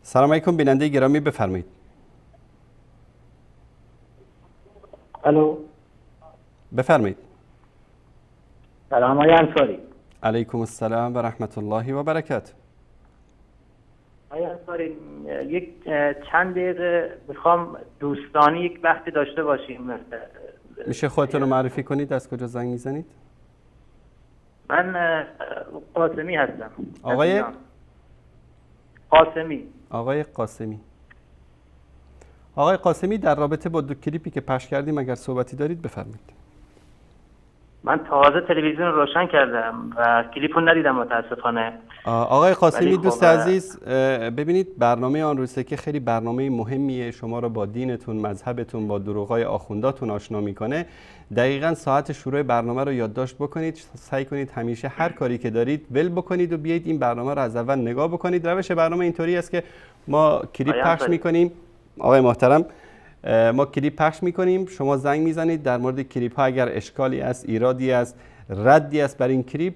سلام علیکم بیننده گرامی، بفرمایید. الو، بفرمایید. سلام آقای انصاری. علیکم السلام و رحمت الله و برکاته. آقای انصاری، یک چند دقیقه میخوام دوستانی یک بحثی داشته باشیم. میشه خودتون رو معرفی کنید؟ از کجا زنگ میزنید؟ من قاسمی هستم. آقای قاسمی. آقای قاسمی، در رابطه با دو کلیپی که پخش کردیم اگر صحبتی دارید بفرمایید. من تازه تلویزیون رو روشن کردم و کلیپ رو ندیدم متاسفانه. آقای قاسمی خب دوست عزیز، ببینید برنامه آن روزه که خیلی برنامه مهمیه، شما رو با دینتون، مذهبتون، با دروغای آخونداتون آشنا میکنه. دقیقاً ساعت شروع برنامه رو یادداشت بکنید. سعی کنید همیشه هر کاری که دارید ول بکنید و بیایید این برنامه رو از اول نگاه بکنید. روش برنامه اینطوری است که ما کلیپ پخش میکنیم. آقای محترم، ما کلیپ پخش میکنیم، شما زنگ میزنید، در مورد کلیپ ها اگر اشکالی است، ایرادی است، ردی است بر این کلیپ،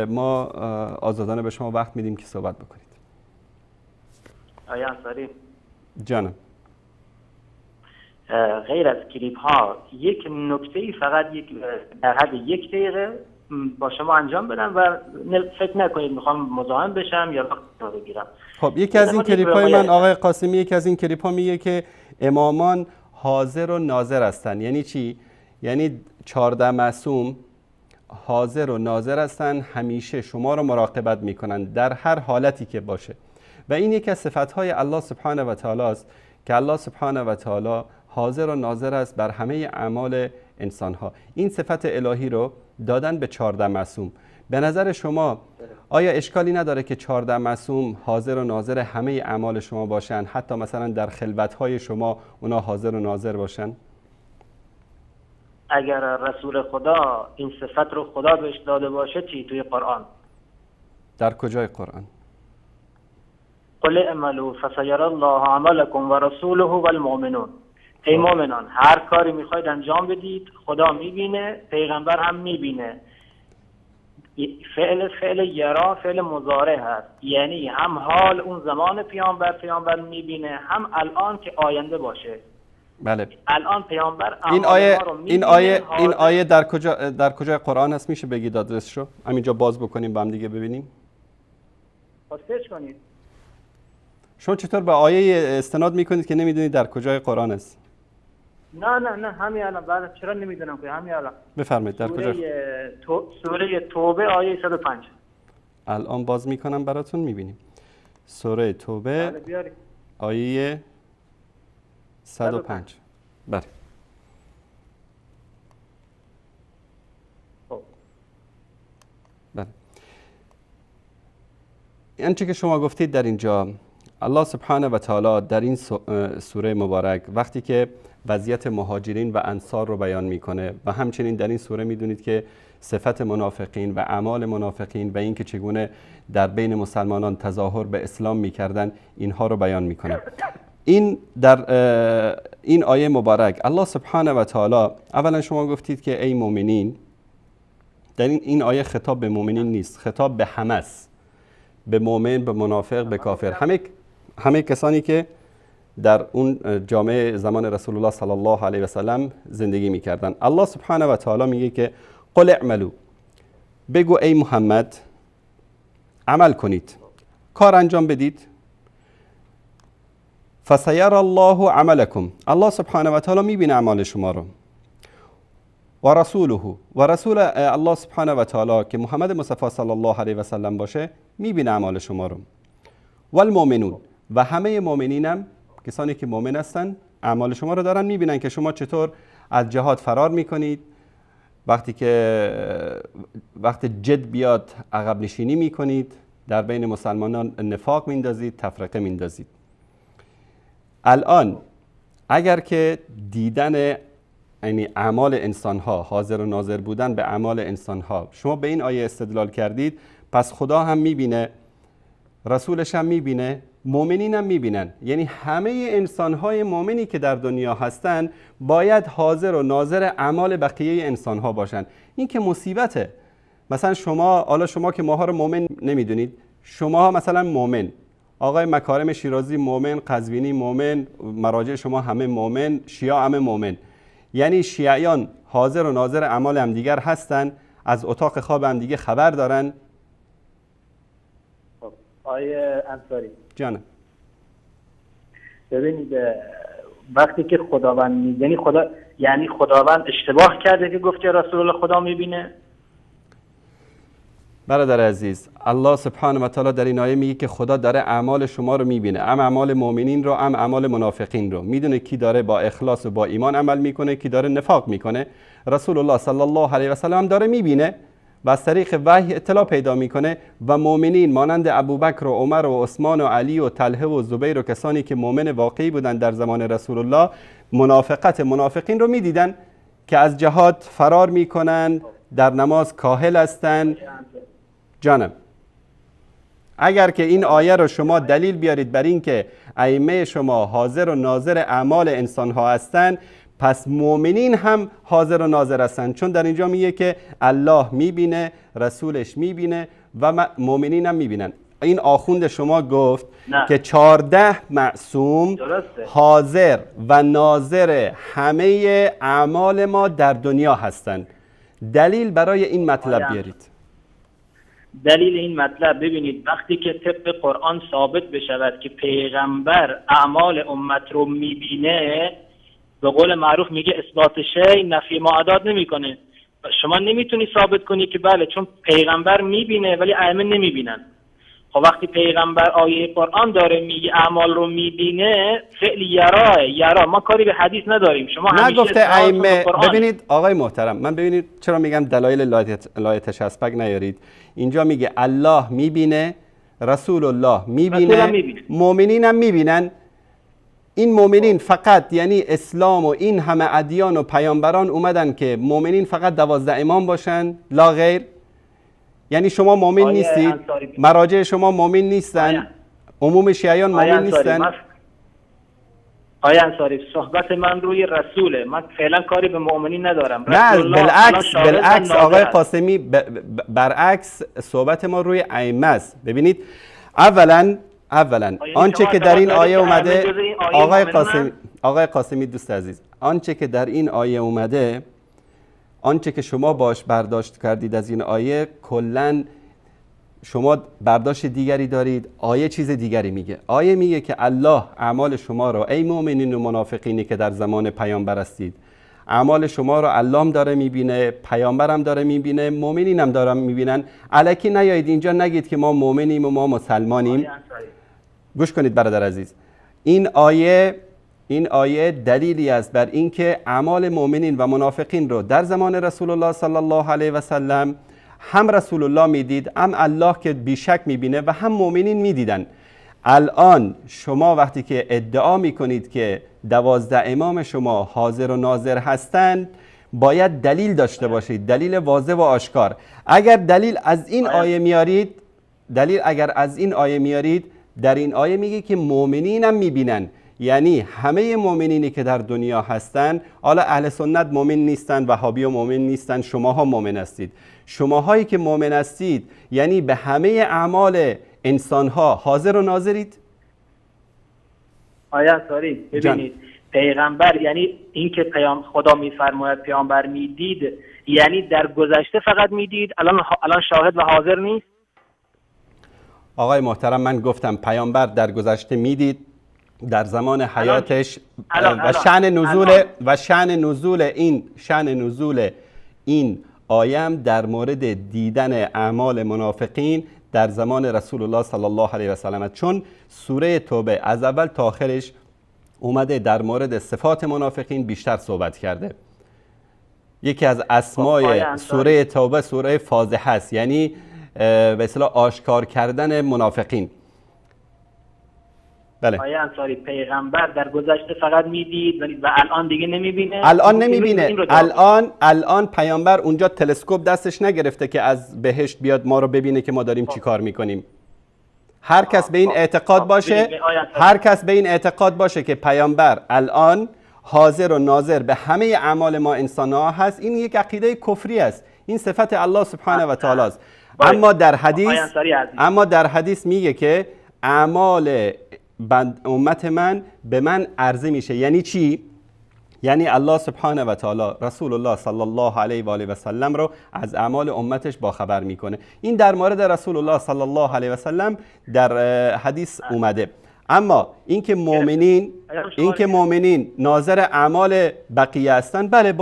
ما آزادانه به شما وقت میدیم که صحبت بکنید. آقای انصاری جانم. غیر از کلیپ ها یک نکته ای فقط در حد یک دقیقه با شما انجام بدم و فکر نکنید میخوام مزاحم بشم یا وقت بگیرم. خب یکی از این کلیپ های من آقای قاسمی، یکی از این کلیپ ها میگه که امامان حاضر و ناظر هستن. یعنی چی؟ یعنی 14 معصوم حاضر و ناظر هستن، همیشه شما رو مراقبت میکنن در هر حالتی که باشه. و این یکی از صفتهای الله سبحانه و تعالی است که الله سبحانه و تعالی حاضر و ناظر است بر همه اعمال انسانها. این صفت الهی رو دادن به 14 معصوم. به نظر شما آیا اشکالی نداره که 14 معصوم حاضر و ناظر همه اعمال شما باشن؟ حتی مثلا در خلوت‌های شما اونا حاضر و ناظر باشن؟ اگر رسول خدا این صفت رو خدا بهش داده باشه چی توی قرآن؟ در کجای قرآن؟ قل اعملوا فسيرى الله عملكم ورسوله والمؤمنون. ای مؤمنان، هر کاری میخواید انجام بدید خدا میبینه، پیغمبر هم میبینه. فعل یرا فعل مضارع هست، یعنی هم حال اون زمان پیامبر میبینه، هم الان که آینده باشه. بله. الان پیامبر این آیه در کجای قرآن هست؟ میشه بگید آدرسشو؟ همینجا باز بکنیم با هم دیگه ببینیم. سرچ کنید. شما چطور به آیه استناد میکنید که نمیدونید در کجای قرآن است؟ نه همین الان. بعد چرا نمیدونم که همین الان. بفرمایید در کجا؟ سوره توبه آیه 105. الان باز میکنم براتون میبینیم. سوره توبه آیه 105. بله. بله. آنچه که شما گفتید در اینجا، الله سبحانه و تعالی در این سوره مبارک وقتی که وضعیت مهاجرین و انصار رو بیان میکنه و همچنین در این سوره میدونید که صفت منافقین و اعمال منافقین و اینکه چگونه در بین مسلمانان تظاهر به اسلام میکردن، اینها رو بیان میکنه. در این آیه مبارک الله سبحانه و تعالی اولا شما گفتید که ای مؤمنین. در این آیه خطاب به مؤمنین نیست، خطاب به همه است، به مؤمن، به منافق، به کافر، همه کسانی که در اون جامعه زمان رسول الله صلی الله علیه و سلم زندگی میکردن. الله سبحانه و تعالی میگه که قل اعملوا، بگو ای محمد عمل کنید، کار انجام بدید. فسیر الله عملکم، الله سبحانه و تعالی میبینه اعمال شما رو. و رسوله، و رسول الله سبحانه و تعالی که محمد مصطفی صلی الله علیه و سلم باشه میبینه اعمال شما رو. و المؤمنون، و همه مؤمنینم، کسانی که مؤمن هستن، اعمال شما رو دارن میبینن که شما چطور از جهاد فرار میکنید، وقتی جد بیاد عقب نشینی میکنید، در بین مسلمانان نفاق میندازید، تفرقه میندازید. الان اگر که دیدن یعنی اعمال انسان ها، حاضر و ناظر بودن به اعمال انسان ها. شما به این آیه استدلال کردید، پس خدا هم میبینه، رسولش هم میبینه، مؤمنین هم میبینن. یعنی همه انسان های مؤمنی که در دنیا هستن باید حاضر و ناظر اعمال بقیه انسان ها باشن. این که مصیبته. مثلا شما که ماها رو مؤمن نمیدونید، شما مثلا مؤمن، آقای مکارم شیرازی مؤمن، قزوینی مؤمن، مراجع شما همه مؤمن، شیعه همه مؤمن. یعنی شیعیان حاضر و ناظر اعمال هم دیگر هستن، از اتاق خواب هم دیگه خبر دارن. آیه انصاری جانم، ببینید وقتی که خداوند یعنی خداوند اشتباه کرده که گفت رسول الله خدا میبینه؟ برادر عزیز، الله سبحانه و تعالی در این آیه میگه که خدا داره اعمال شما رو میبینه، هم اعمال مؤمنین رو هم اعمال منافقین رو. میدونه کی داره با اخلاص و با ایمان عمل میکنه، کی داره نفاق میکنه. رسول الله صلی الله علیه و سلم داره میبینه و از طریق وحی اطلاع پیدا میکنه و مؤمنین مانند ابوبکر و عمر و عثمان و علی و طلحه و زبیر و کسانی که مؤمن واقعی بودن در زمان رسول الله، منافقین رو میدیدن که از جهاد فرار میکنن، در نماز کاهل هستن. جانم، اگر که این آیه رو شما دلیل بیارید بر این که ائمه شما حاضر و ناظر اعمال انسان ها هستن، پس مؤمنین هم حاضر و ناظر هستن، چون در اینجا میگه که الله میبینه، رسولش میبینه و مؤمنین هم میبینن. این آخوند شما گفت که 14 معصوم حاضر و ناظر همه اعمال ما در دنیا هستن. دلیل برای این مطلب بیارید. دلیل این مطلب ببینید، وقتی که طبق قرآن ثابت بشود که پیغمبر اعمال امت رو میبینه، به قول معروف میگه اثبات شی نفی معادات نمیکنه. شما نمیتونی ثابت کنی که بله چون پیغمبر میبینه ولی ائمه نمیبینن. خب وقتی پیغمبر آیه قرآن داره میگه اعمال رو میبینه، فعل یرا، ما کاری به حدیث نداریم. شما نگفته ائمه. ببینید آقای محترم، من ببینید چرا میگم دلایل لایتش اسپک نیارید. اینجا میگه الله میبینه، رسول الله میبینه، مؤمنین هم میبینن. این مؤمنین فقط یعنی اسلام و این همه ادیان و پیامبران اومدن که مؤمنین فقط 12 امام باشن لا غیر؟ یعنی شما مؤمن نیستید، مراجع شما مؤمن نیستن، عموم شیعیان مؤمن نیستن. آیا انصاری، صحبت من روی رسوله، من فعلا کاری به مؤمنین ندارم. نه، بالعکس آقای قاسمی، برعکس صحبت ما روی ائمه است. ببینید اولا آنچه که در این آیه اومده، آقای قاسمی دوست عزیز، آنچه که در این آیه اومده، آنچه که شما باش برداشت کردید از این آیه، کلن شما برداشت دیگری دارید. آیه چیز دیگری میگه. آیه میگه که الله اعمال شما رو، ای مؤمنین و منافقینی که در زمان پیامبر هستید، اعمال شما رو الله هم داره میبینه، پیامبر هم داره میبینه، مؤمنین هم دارن میبینن. الکی نیایید اینجا نگید که ما مؤمنیم و ما مسلمانیم. گوش کنید برادر عزیز، این آیه دلیلی است بر اینکه اعمال مؤمنین و منافقین رو در زمان رسول الله صلی الله علیه و سلم هم رسول الله میدید، هم الله که بیشک میبینه و هم مؤمنین میدیدن. الان شما وقتی که ادعا میکنید که 12 امام شما حاضر و ناظر هستند، باید دلیل داشته باشید، دلیل واضح و آشکار. اگر دلیل از این آیه میارید، در این آیه میگه که مؤمنین هم میبینن. یعنی همه مؤمنینی که در دنیا هستن، حالا اهل سنت مؤمن نیستن، وهابی مؤمن نیستن، شماها مؤمن هستید. شماهایی که مؤمن هستید یعنی به همه اعمال انسانها حاضر و ناظرید. آیا انصاری، ببینید پیغمبر، یعنی این که خدا میفرماید پیامبر میدید، یعنی در گذشته فقط میدید، الان شاهد و حاضر نیست؟ آقای محترم، من گفتم پیامبر در گذشته میدید، در زمان حیاتش و شأن نزول این آیم در مورد دیدن اعمال منافقین در زمان رسول الله صلی الله علیه و سلم، چون سوره توبه از اول تا آخرش اومده در مورد صفات منافقین بیشتر صحبت کرده. یکی از اسمای سوره توبه سوره فاضحه است، یعنی به اصطلاح آشکار کردن منافقین. بله. آیه انصاری پیغمبر در گذشته فقط میدید و الان دیگه نمیبینه؟ الان نمیبینه. الان پیامبر اونجا تلسکوپ دستش نگرفته که از بهشت بیاد ما رو ببینه که ما داریم چی کار میکنیم. هر کس به این اعتقاد باشه، هر کس به این اعتقاد باشه که پیامبر الان حاضر و ناظر به همه اعمال ما انسان‌ها هست، این یک عقیده کفری است. این صفت الله سبحانه و تعالی است. اما در حدیث میگه که اعمال امت من به من عرضه میشه. یعنی چی؟ یعنی الله سبحانه و تعالی رسول الله صلی الله علیه و آله و سلم رو از اعمال امتش باخبر میکنه. این در مورد رسول الله صلی الله علیه و سلم در حدیث اومده. اما اینکه مؤمنین ناظر اعمال بقیه هستن، بله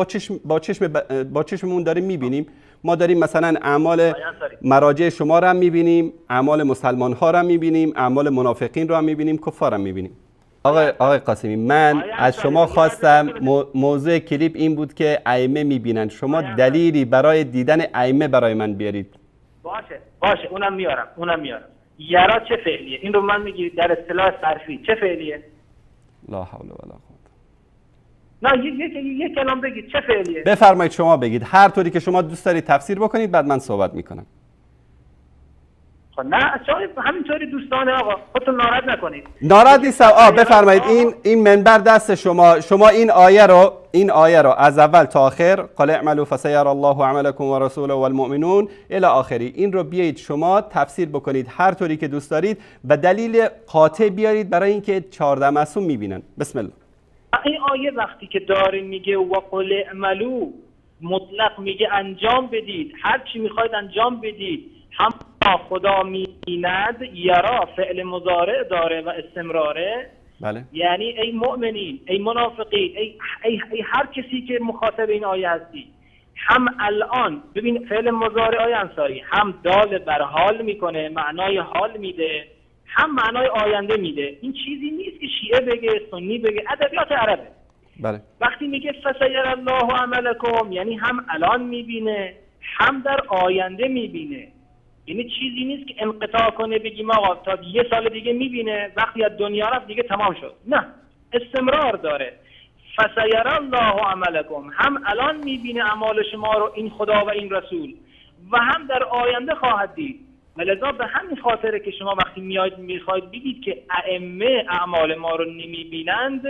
با چشممون داریم میبینیم. ما داریم مثلا اعمال مراجع شما رو هم میبینیم، اعمال مسلمان ها رو هم میبینیم، اعمال منافقین رو هم میبینیم، کفار هم میبینیم. آقای قاسمی، من از شما خواستم موضوع کلیپ این بود که ائمه میبینن. شما دلیلی برای دیدن ائمه برای من بیارید. باشه اونم میارم. یرا چه فعلیه؟ این رو من میگید در اصطلاح صرفی چه فعلیه؟ لا حول ولا قوة. نه یک کلام بگید چه فعلیه؟ بفرمایید شما بگید، هر طوری که شما دوست دارید تفسیر بکنید، بعد من صحبت میکنم. نه شاید همینطوری دوستانه آقا، خودتون ناراحت نکنید. ناراحت نیستم. بفرمایید. این منبر دست شما این آیه رو از اول تا آخر، قال اعملوا فسيرى الله عملكم ورسوله والمؤمنون الی آخری، این رو بیایید شما تفسیر بکنید هر طوری که دوست دارید و دلیل قاطع بیارید برای اینکه 14 معصوم میبینن. بسم الله. این آیه وقتی که داره میگه و قل اعملوا، مطلق میگه انجام بدید، هر چی میخواید انجام بدید، هم خدا میبیند. یرا فعل مضارع داره و استمراره. بله. یعنی ای مؤمنین، ای منافقین، ای هر کسی که مخاطب این آیه هستی، هم الان ببین فعل مضارع آیه انصاری هم دال بر حال میکنه، معنای حال میده، هم معنای آینده میده. این چیزی نیست که شیعه بگه، سنی بگه، ادبیات عربه. بله. وقتی میگه فسیر الله عملکم، یعنی هم الان میبینه هم در آینده میبینه. یعنی چیزی نیست که انقطاع کنه بگیم آقا تا یه سال دیگه میبینه، وقتی از دنیا رفت دیگه تمام شد. نه، استمرار داره. فسیر الله عملکم، هم الان میبینه اعمال شما رو این خدا و این رسول، و هم در آینده خواهد دید. ولذا به همین خاطره که شما وقتی میاید میخواید بگید که ائمه اعمال ما رو نمیبینند،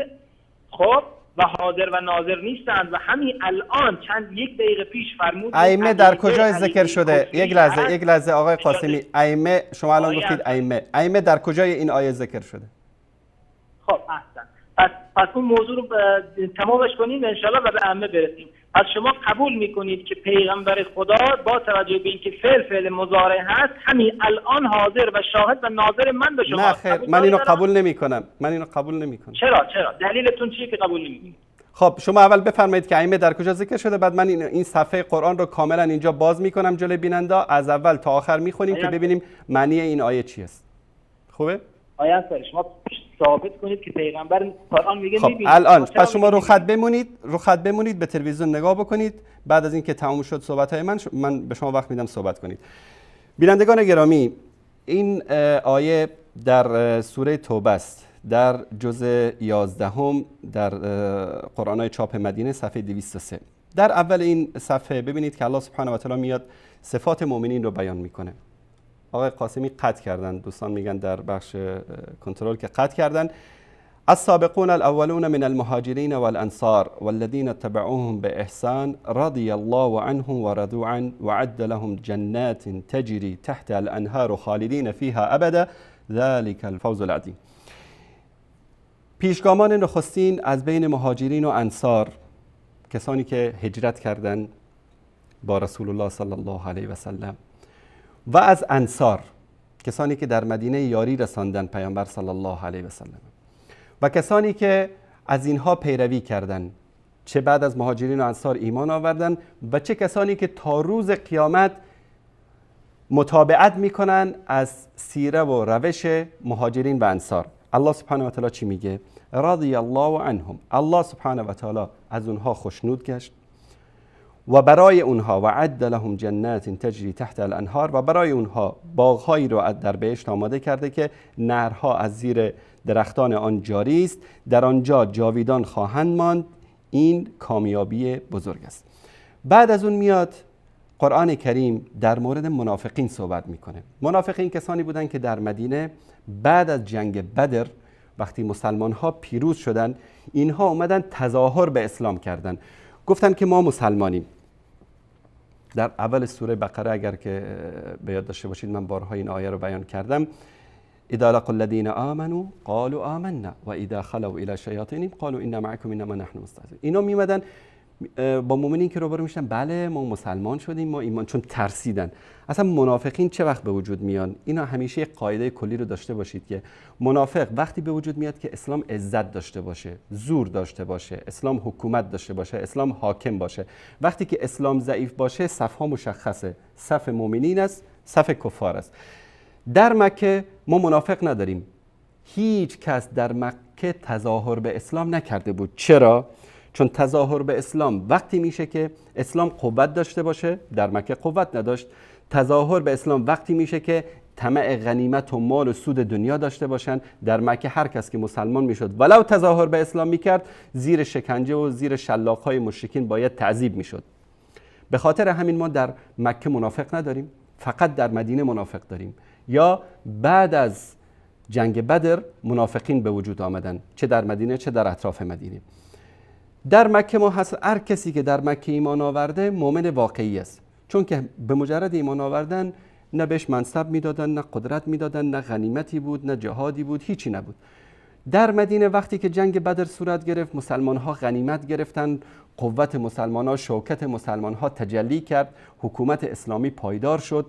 خب و حاضر و ناظر نیستند، و همین الان یک دقیقه پیش فرمود ائمه در کجا ذکر شده؟ یک لحظه آقای قاسمی، ائمه شما الان گفتید ائمه در کجای این آیه ذکر شده؟ خب احسن. پس اون موضوع رو تمامش کنیم ان شاءالله و به ائمه برسیم. پس شما قبول میکنید که پیغمبر خدا با توجه به اینکه فعل مضارع هست، همین الان حاضر و شاهد و ناظر من به شما؟ نه خیر، من اینو قبول نمیکنم. چرا؟ دلیلتون چیه که قبول نمیکنید؟ خب شما اول بفرمایید که ائمه در کجا ذکر شده، بعد من این صفحه قرآن رو کاملا اینجا باز میکنم جلوی بیننده، از اول تا آخر میخونیم که ببینیم معنی این آیه چی است. خوبه؟ آیه انصاری شما ثابت کنید که پیغمبر قرآن میگه خب میبینید. الان پس شما رو خط بمونید به تلویزیون نگاه بکنید، بعد از اینکه تموم شد صحبت‌های من به شما وقت میدم صحبت کنید. بینندگان گرامی، این آیه در سوره توبه است، در جزء 11 در قرآن‌های چاپ مدینه صفحه 203. در اول این صفحه ببینید که الله سبحانه و تعالی میاد صفات مؤمنین رو بیان میکنه. آقای قاسمی قطع کردن، دوستان میگن در بخش کنترل که قطع کردن. السابقون الاولون من المهاجرین والانصار والذین اتبعوهم باحسان رضی الله عنهم ورضوا عنه وعد لهم جنات تجری تحت الانهار خالدین فیها ابدا ذلك الفوز العظیم. پیشگامان نخستین از بین مهاجرین و انصار، کسانی که هجرت کردند با رسول الله صلی الله علیه و سلم، و از انصار، کسانی که در مدینه یاری رساندن پیامبر صلی الله علیه و سلم، و کسانی که از اینها پیروی کردند، چه بعد از مهاجرین و انصار ایمان آوردن و چه کسانی که تا روز قیامت متابعت میکنن از سیره و روش مهاجرین و انصار. الله سبحانه و تعالی چی میگه؟ رضی الله عنهم، الله سبحانه و تعالی از اونها خوشنود گشت و برای اونها و عد لهم جنات تجری تحت الانهار، و برای اونها باغهایی رو در بهشت آماده کرده که نهرها از زیر درختان آن جاری است، در آنجا جاویدان خواهند ماند. این کامیابی بزرگ است. بعد از اون میاد قرآن کریم در مورد منافقین صحبت میکنه. منافقین کسانی بودن که در مدینه بعد از جنگ بدر وقتی مسلمان ها پیروز شدن، اینها اومدن تظاهر به اسلام کردن، گفتن که ما مسلمانیم. در اول سوره بقره اگر که به یاد داشته باشید، من بارها این آیه رو بیان کردم. اذا لقوا الذين آمنوا قالوا آمنا و اذا خلوا الى شیاطینهم قالوا انا معكم انما نحن مستهزئون. اینا میمدن با مؤمنین که روبرو میشن، بله ما مسلمان شدیم، ما ایمان، چون ترسیدن. اصلا منافقین چه وقت به وجود میان؟ اینا همیشه یک قاعده کلی رو داشته باشید که منافق وقتی به وجود میاد که اسلام عزت داشته باشه، زور داشته باشه، اسلام حکومت داشته باشه، اسلام حاکم باشه. وقتی که اسلام ضعیف باشه، صفها مشخصه، صف مؤمنین است، صف کفار است. در مکه ما منافق نداریم. هیچ کس در مکه تظاهر به اسلام نکرده بود. چرا؟ چون تظاهر به اسلام وقتی میشه که اسلام قوت داشته باشه، در مکه قوت نداشت. تظاهر به اسلام وقتی میشه که طمع غنیمت و مال و سود دنیا داشته باشن. در مکه هر کس که مسلمان میشد ولو تظاهر به اسلام میکرد، زیر شکنجه و زیر شلاقهای مشرکین باید تعذیب میشد. به خاطر همین ما در مکه منافق نداریم، فقط در مدینه منافق داریم. یا بعد از جنگ بدر منافقین به وجود آمدن، چه در مدینه چه در اطراف مدینه. در مکه ما هر کسی که در مکه ایمان آورده مؤمن واقعی است، چون که به مجرد ایمان آوردن نه بهش منصب میدادن، نه قدرت میدادن، نه غنیمتی بود، نه جهادی بود، هیچی نبود. در مدینه وقتی که جنگ بدر صورت گرفت، مسلمان ها غنیمت گرفتن، قوت مسلمان ها، شوکت مسلمان ها تجلی کرد، حکومت اسلامی پایدار شد.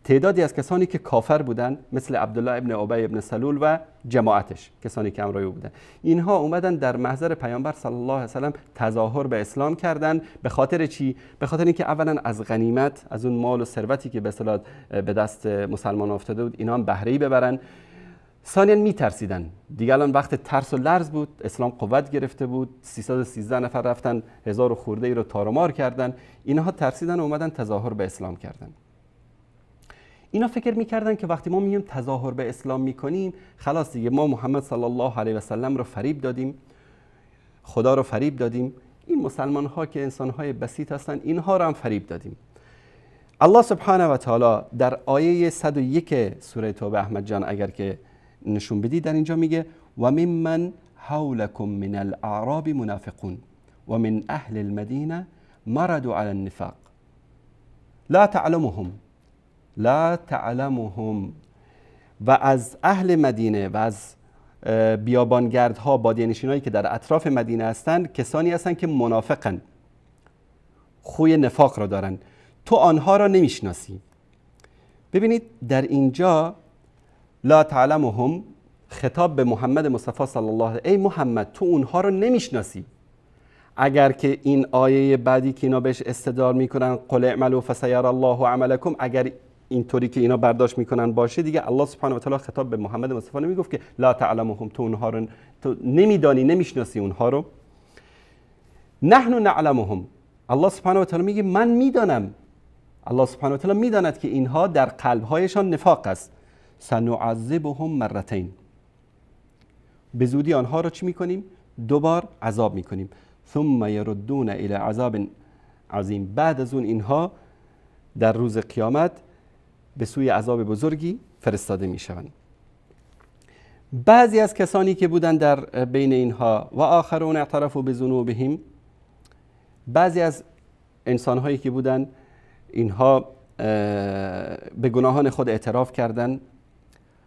تعدادی از کسانی که کافر بودن مثل عبدالله ابن ابی ابن سلول و جماعتش، کسانی که همراه او بودن، اینها اومدن در محضر پیامبر صلی الله علیه و سلم تظاهر به اسلام کردن. به خاطر چی؟ به خاطر اینکه اولا از غنیمت، از اون مال و ثروتی که به اصطلاح به دست مسلمان افتاده بود، اینا هم بهره‌ای ببرن. ثانیاً میترسیدن دیگه، الان وقت ترس و لرز بود، اسلام قوت گرفته بود، 313 نفر رفتن 1000 خورده ای رو تارمار کردن. اینها ترسیدن و اومدن تظاهر به اسلام کردن. اینا فکر میکردن که وقتی ما میگیم تظاهر به اسلام میکنیم، خلاص دیگه ما محمد صلی الله علیه و سلم رو فریب دادیم، خدا رو فریب دادیم، این مسلمان ها که انسان های بسیط هستن اینها رو هم فریب دادیم. الله سبحانه و تعالی در آیه 101 سوره توبه، احمد جان اگر که نشون بدی، در اینجا میگه و ممن حولکم من الاعراب منافقون و من اهل المدینه مردوا علی النفاق لا تعلمهم. و از اهل مدینه و از بیابانگردها، بادیه‌نشینایی که در اطراف مدینه هستند، کسانی هستند که منافقن، خوی نفاق را دارن، تو آنها را نمیشناسی. ببینید در اینجا لا تعلمهم خطاب به محمد مصطفی صلی الله علیه و ای محمد تو اونها رو نمیشناسی. اگر که این آیه بعدی که اینا بهش استدلال میکنن قل اعملوا فسيرى الله عملكم، اگر اینطوری که اینا برداشت میکنن باشه، دیگه الله سبحانه و تعالی خطاب به محمد مصطفی نمیگفت که لا تعلمهم تو اونها رو تو نمیدانی، نمیشناسی اونها رو. نحن نعلمهم، الله سبحانه و تعالی میگه من میدانم، الله سبحانه و تعالی میداند که اینها در قلبهایشان نفاق است. سنعذبهم مرتين، به زودی آنها را چی میکنیم؟ دوبار عذاب میکنیم. ثم يردون الى عذاب عظیم، بعد از اون اینها در روز قیامت به سوی عذاب بزرگی فرستاده میشوند. بعضی از کسانی که بودن در بین اینها و آخرون اعترفوا بذنوبهم، بعضی از انسانهایی که بودن اینها به گناهان خود اعتراف کردند.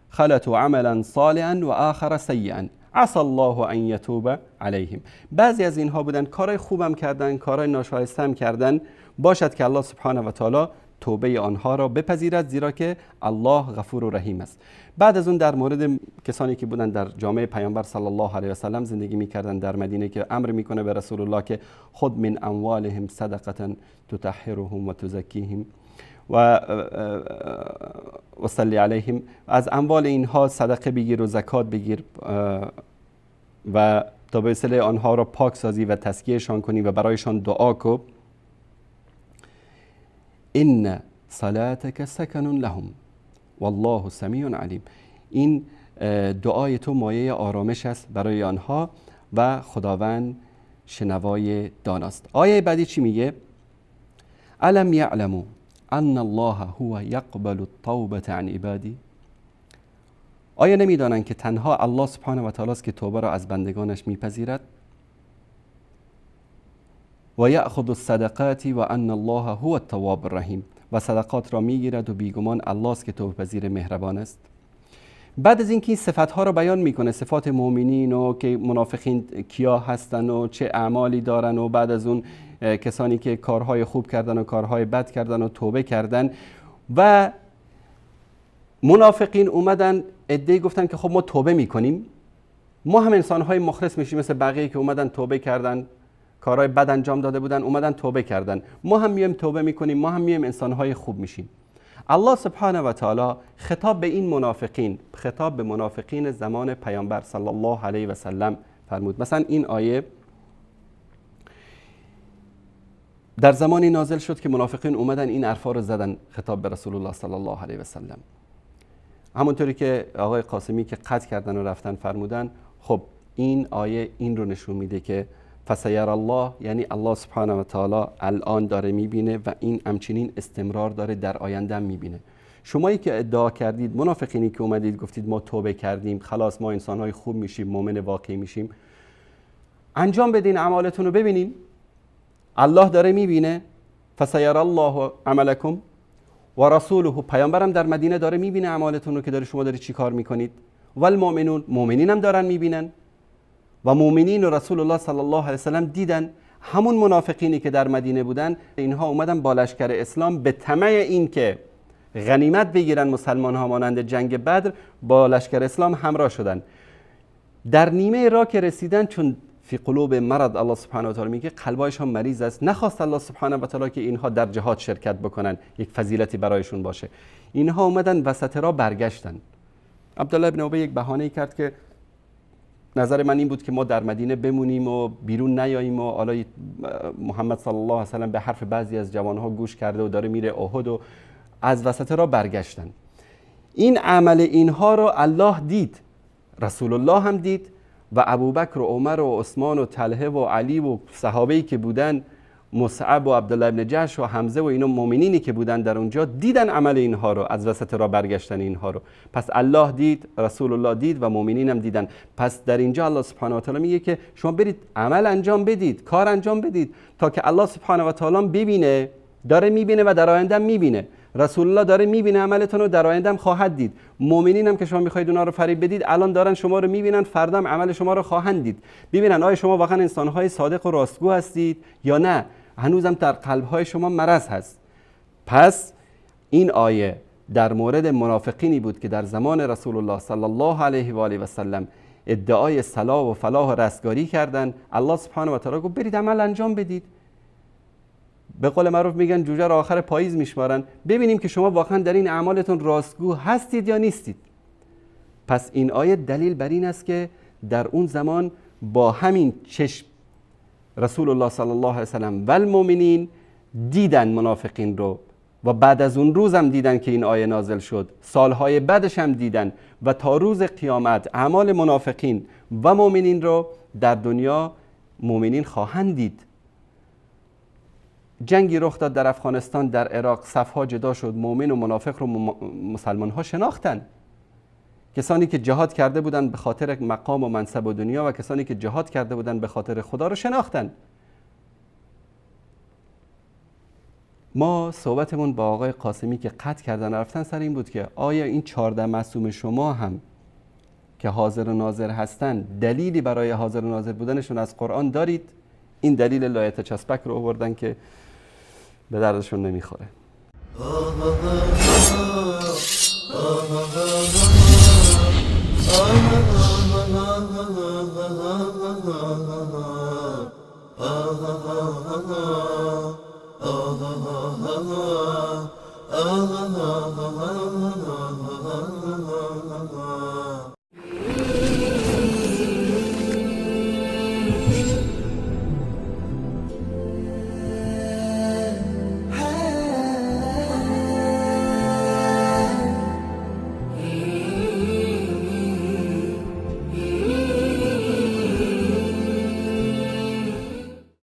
خلطوا عملا صالحا و آخر سیئا عسى الله ان یتوب علیهم. بعضی از اینها بودن کارهای خوبم کردن، کارهای ناشایسته هم کردن، باشد که الله سبحانه و تعالی توبه آنها را بپذیرد، زیرا که الله غفور و رحیم است. بعد از اون در مورد کسانی که بودن در جامعه پیامبر صلی الله علیه و سلم زندگی میکردن در مدینه، که امر میکنه به رسول الله که خود من اموالهم صدقه تطهرهم و تزکیهم و صلی علیهم، از اموال اینها صدقه بگیر و زکات بگیر و تا به وسیله آنها را پاک سازی و تزکیهشان کنی و برایشان دعا کن. ان صلاتك سکن لهم والله سمیع علیم. این دعای تو مایه آرامش است برای آنها و خداوند شنوای داناست. آیه بعدی چی میگه؟ الم یعلموا ان الله هو یقبل التوبه عن عبادی. آیا نمیدانند که تنها الله سبحانه و تعالی است که توبه را از بندگانش میپذیرد؟ و یأخذ الصدقات و ان الله هو التواب الرحیم. و صدقات را میگیرد و بیگمان الله است که توبه پذیر مهربان است. بعد از اینکه این صفات‌ها را بیان میکنه، صفات مؤمنین و که منافقین کیا هستن و چه اعمالی دارن و بعد از اون کسانی که کارهای خوب کردن و کارهای بد کردن و توبه کردن و منافقین اومدن عده‌ای گفتن که خب ما توبه میکنیم، ما هم انسان‌های مخلص میشیم مثل بقیه که اومدن توبه کردن، کارهای بد انجام داده بودن اومدن توبه کردن، ما هم میایم توبه میکنیم، ما هم میایم انسان‌های خوب میشیم. الله سبحانه و تعالی خطاب به این منافقین، خطاب به منافقین زمان پیامبر صلی الله علیه و سلم فرمود. مثلا این آیه در زمانی نازل شد که منافقین اومدن این حرفا رو زدن خطاب به رسول الله صلی الله علیه و سلم. همونطوری که آقای قاسمی که قطع کردن و رفتن فرمودن، خب این آیه این رو نشون میده که فسیر الله، یعنی الله سبحانه و تعالی الان داره میبینه و این همچنین استمرار داره در آینده میبینه. شمایی که ادعا کردید، منافقینی که اومدید گفتید ما توبه کردیم خلاص ما انسانهای خوب میشیم، مؤمن واقعی میشیم، انجام بدین اعمالتون رو ببینین. الله داره میبینه. فسیر الله عملکم و رسوله، پیامبرم در مدینه داره میبینه اعمالتون رو که شما دارید چی کار میکنید. و المؤمنون، مؤمنین هم دارن میبینن و مؤمنین و رسول الله صلی الله علیه و سلم دیدن. همون منافقینی که در مدینه بودن اینها اومدن با لشکر اسلام به طمع این که غنیمت بگیرن مسلمان ها مانند جنگ بدر با لشکر اسلام همراه شدن. در نیمه راه که رسیدن، چون فی قلوب مرض، الله سبحانه و تعالی میگه قلبایشان مریض است، نخواست الله سبحانه و تعالی که اینها در جهاد شرکت بکنن، یک فضیلتی برایشون باشه. اینها اومدن وسط راه برگشتن. عبدالله ابن ابی یک بهانه‌ای کرد که نظر من این بود که ما در مدینه بمونیم و بیرون نیاییم و حالا محمد صلی الله علیه و سلم به حرف بعضی از جوانها گوش کرده و داره میره احد و از وسط راه برگشتن. این عمل اینها رو الله دید، رسول الله هم دید و ابوبکر و عمر و عثمان و طلحه و علی و صحابه‌ای که بودن، مصعب و عبدالله ابن جحش و حمزه و اینا مؤمنینی که بودن در اونجا دیدن عمل اینها رو، از وسط راه برگشتن اینها رو. پس الله دید، رسول الله دید و مؤمنین هم دیدن. پس در اینجا الله سبحانه و تعالی میگه که شما برید عمل انجام بدید، کار انجام بدید تا که الله سبحانه و تعالی ببینه، داره میبینه و در آینده میبینه. رسول الله داره میبینه عملتون رو، در آینده هم خواهد دید. مؤمنین هم که شما میخواید اونها رو فریب بدید الان دارن شما رو میبینن، فردا هم عمل شما رو خواهند دید. ببینن آیا شما واقعا انسان‌های صادق و راستگو هستید یا نه، هنوزم در قلب‌های شما مرض هست. پس این آیه در مورد منافقینی بود که در زمان رسول الله صلی الله علیه و آله و سلم ادعای صلاح و فلاح و رستگاری کردن. الله سبحانه و تعالی گفت برید عمل انجام بدید. به قول معروف میگن جوجه را آخر پاییز میشمارن، ببینیم که شما واقعا در این اعمالتون راستگو هستید یا نیستید. پس این آیه دلیل بر این است که در اون زمان با همین چشم رسول الله صلی الله علیه و سلم و المؤمنین دیدن منافقین رو و بعد از اون روز هم دیدن که این آیه نازل شد، سالهای بعدش هم دیدن و تا روز قیامت اعمال منافقین و مؤمنین رو در دنیا مؤمنین خواهند دید. جنگی رخ داد در افغانستان، در عراق، صفها جدا شد، مؤمن و منافق رو مسلمان ها شناختن. کسانی که جهاد کرده بودن به خاطر مقام و منصب و دنیا و کسانی که جهاد کرده بودن به خاطر خدا رو شناختن. ما صحبتمون با آقای قاسمی که قطع کردن رفتن سر این بود که آیا این 14 معصوم شما هم که حاضر و ناظر هستن دلیلی برای حاضر و ناظر بودنشون از قرآن دارید؟ این دلیل لایت چسبک رو آوردن که به دردشون نمیخوره.